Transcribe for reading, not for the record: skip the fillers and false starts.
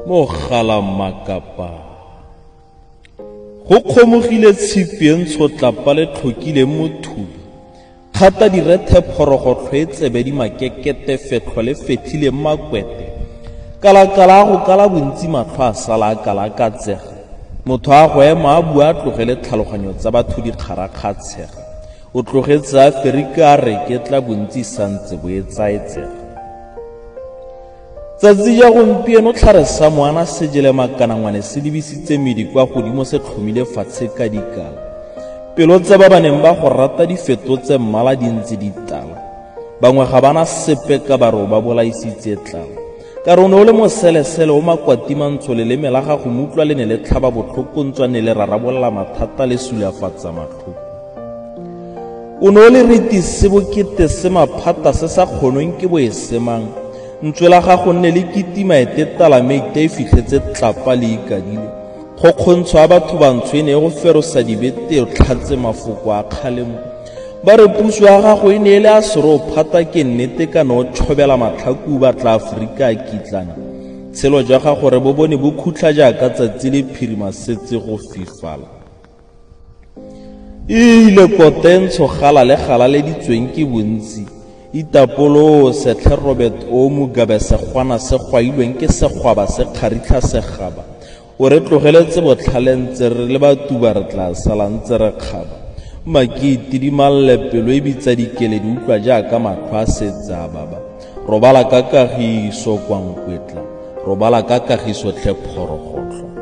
Mogala Makapa go kgomogile tshipeng tshotlapa le tlhokile mothubi kgata direthe phorogotlho e tsebe di makekete fetlho le fethile makwete kalakala go kala bontsi matlho a sala a kala ka tsega motho a go ema a bua a tlogele tlhaloganyo tsa batho di kgarakgatshega o tlogetse Afrika a reketla bontsi santse bo etsaetsega tsatsi ja gompieno tlhare sa moana se jele makanangwane se lebisitse medi kwa godimo se tlhomile fatshe ka dikala pelo tsa ba baneng ba go rata di fetotse mmala di ntse di tala bangwe ga bana sepe ka baro ba bolaisitse tlala ka rone o le moselesele o makwatimantsho le lemela ga go mutlwa le ne le tlhaba botlhokontswa ne le rarabolla mathata le sulafatsa matlhoko o no le riti se bokete se maphata se sa kgonweng ke boesemang ntswela ga go nne le kitima etetala meite e fitlhetse tlapa le ikadile go kgontshwa a batho bantsho e ne go ferosa dibete o tlhatse mafoko a kgalemo ba re puso ya gago e ne le a sero phata ke nnete ka no tshobela matlhaku ba tla Afrika a kitlana tshelo jwa ga gore bo bone bo khutla jaaka tsatsi le phirima setse go fifala ile kotentsho gala le ditsweng ke bontsi itapolo setlhe Robert o Mugabe se gwana se gwailweng ke segwaba se kgaritla segaba o re tlogeletse botlhalentse re le batuba re tla sala ntse re kgaba makiti di mallepelo e bitsa dikele di utlwa jaaka matlho a setsa baba robala ka kagiso kwa nkwetla robala ka kagiso tle phorogotlo